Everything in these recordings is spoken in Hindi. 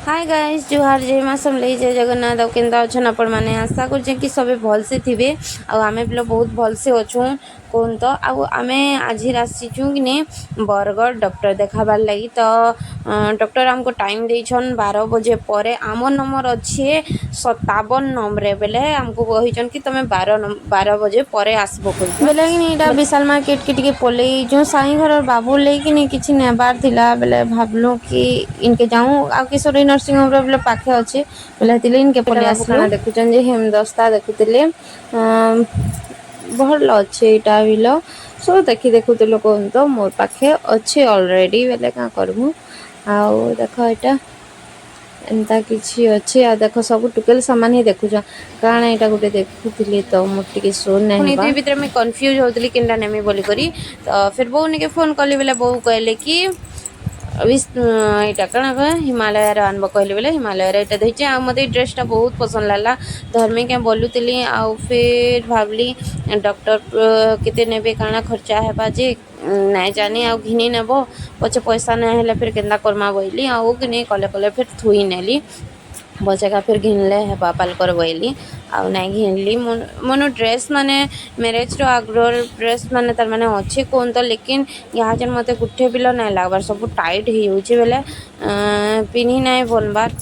हाय गाइस जुहार जय माँ समलेई जय जगन्नाथ और केंदा अच्छन आपण मैंने आशा कर सब भलसे थे आमे भी बहुत भलसे अच्छू कौन तो आम आज आसीचु कि बरगढ़ डॉक्टर देखाबार लगी तो डॉक्टर आमको टाइम देछन 12 बजे पर आम नंबर अच्छे 57 नंबर बेले आमको कहीचन कि तुम 12 बजे पर आसबो बेले कि विशाल मार्केट के टिके पलि जो साई घर बाबू लेकिन किसी नेबार थिला बेले भावलु कि इनके जाऊँ आ किशोरी नर्सिंग होम बेले पाखे अच्छे बेले इनके पलि आसलु देखुचन जे हेमदस्ता देखुले भल अच्छे यहाँ बिल सो देखुल कौन तो मोर पाखे अच्छे अलरेडी बेले क्या करमु आउ देख यहाँ एंता किसी अच्छे आ देख सब टुकेल सामान ही देखुच कारण यहाँ गोटे देखुली तो मोटे शो नहीं भर मैं कन्फ्यूज होती कि नेमी बोलिकी तो फिर बो निके फोन कली बेले बो कहले कि अभी यहाँ कौन हिमालय आनब कहले बोले हिमालय यहाँ देखिए आ मत ड्रेसटा बहुत पसंद लगला धर्मी क्या बोलूली आउ फिर भावली डॉक्टर केते नेबे काना खर्चा है जे नहीं जानी आ घिनी नेब पचे पैसा नहीं है फिर केन्दा करमा बोली आउ कि नहीं कले कले फिर थुई नेली बचेगा फिर घिनले है पापाल कर बोली आउ नहीं घिनली मोनो ड्रेस माने मैरेज आग्रह ड्रेस माने तार माने अच्छे कौन तो लेकिन यहाँ जन मत गुठे बिल नहीं लगबार सब टाइट हो बेले पिन्ही नहीं बनबार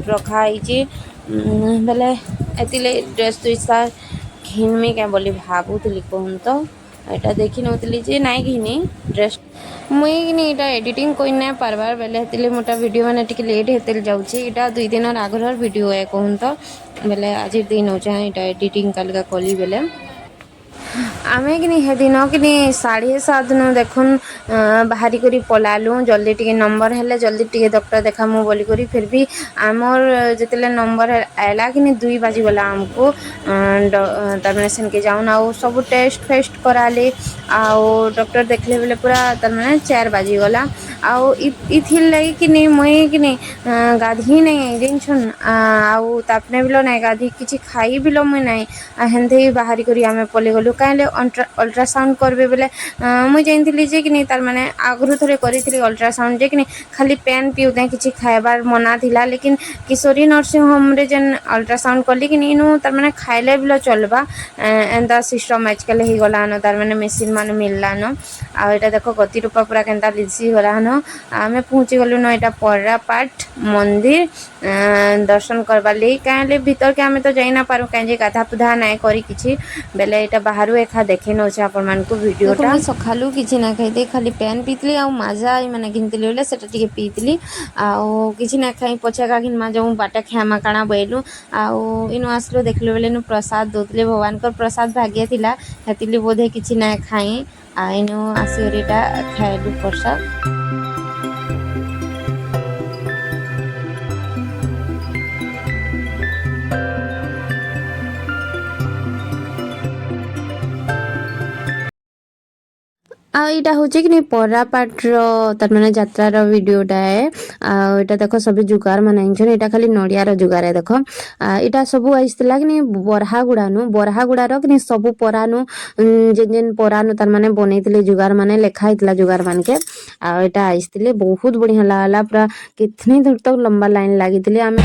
रखाई बेले एतिले ड्रेस दुईसा घिनमी क्या बोली भावुली कौन तो यहाँ देखी नौली जे नाई घिनी ड्रेस मुई यहाँ एडिटिंग कोई ना पार्बार बेले हेतिले मोटा वीडियो मैंने टिके लेट हेतिल जाऊँगी यहाँ 2 दिन आगर वीडियो है कहूँ तो बेले आज दिन हो जाए यहाँ एडिटिंग कालिका कली बेले आमे कि हे दिन कि 7:30 न देखुन बाहरी करी पलालु जल्दी टिके नंबर हेले जल्दी टिके डॉक्टर देखामु बोली करी फिर भी आमर जितले नंबर आला कि 2 बाजी गला आमको तार माने सेन के जाउन आउ सब टेस्ट फेस्ट कराले आउ डॉक्टर देखले बेले पूरा तार माने 4 बाजी गला आउ इथिल लगी कि मुई कि गाधी नहीं जेनछन आउ तापने बिलो नहीं गाधी किछि खाई बिलो मुई नहीं हेंदे बाहरी करी आमे पले गलु कहले अल्ट्रासाउंड करबे बेले मुई जानथि जे कि तार माने आगरु थरे करी अल्ट्रासाउंड जे कि खाली पेन पिउते किछि खाइबार मना थिला लेकिन किशोरी नर्सिंग होम रे जन अल्ट्रासाउंड कली कि इनु तार माने खाइले बिलो चलबा एंदा सिस्टम आजकल ही गला न तार माने मशीन माने मिलला न आ एटा देखो गति रूपा पूरा केनता लिसी गला न आमे पहुंची गलु न एटा पर्रा पाट मंदिर दर्शन करबा ले कहले भीतर के आमे तो जाई ना पारू काजे गाधा पुधा नाय करी किछि बेले एटा बाहरु एखा देखे नौछे आपण मान को वीडियोटा सखालु किछि ना खाइते खाली पेन पीतली आ मजा माने गिनतली बोले सेटा टिके पीतली आ किछि ना खाई पछा गिन मा जाऊ बाटा खामा काना बैलु आ इनु आसलो देखलो बेले नु प्रसाद दोतले भगवान को प्रसाद भाग्य थिला हेतिली बोधे किछि ना खाई आ इनु आसीरीटा खाइलु प्रसाद आईटा हूँ कि परा पाटर तार माने जात्रार वीडियोटा है आईटा देख सब जुगार मानाइन यहाँ खाली नड़ियार जुगार है देख यहाँ सब आईला कि बरहागुड़ार कि सब परानु जेन जेन परानु तार माने बनई जुगार माने लेखाई जुगार मान के आईटा आईते बहुत बढ़िया लगला पूरा कितनी दूर तक लंबा लाइन लगी आम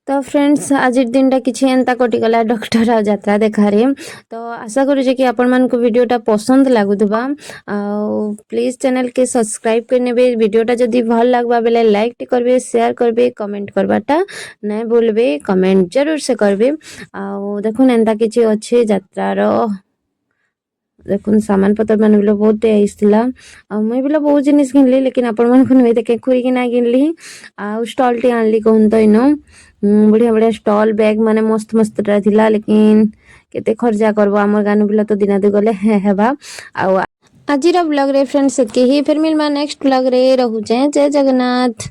तो फ्रेंड्स आज दिन किसी एंता कटिगला डॉक्टर आ जात्रा देखारे। तो आशा करूँ कि आपण मानक वीडियोटा पसंद लगुवा प्लीज चैनल के सब्सक्राइब करने वीडियोटा जदि भल लगवा बेले लाइक टी करबे शेयर करबे कमेंट करवाटा नहीं भूलबे कमेंट जरूर से करबे। देखुन एंता किसी अच्छे यात्रार देखुन सामान पतर मान भी बहुत आईला मुई भी बहुत जिन किनली लेकिन आपण मन नुहे देखे खुरी कि ना किनली आ स्टॉल टी आनली कहून तो इन बढ़िया बढ़िया स्टॉल बैग माने मस्त मस्त थिला लेकिन केते खर्चा करबो हमर गानु बिला तो दिना दे गले हेबा। आ आजिर ब्लॉग रे फ्रेंड्स के ही फिर मिलमा नेक्स्ट ब्लॉग रे रहू जय जगन्नाथ।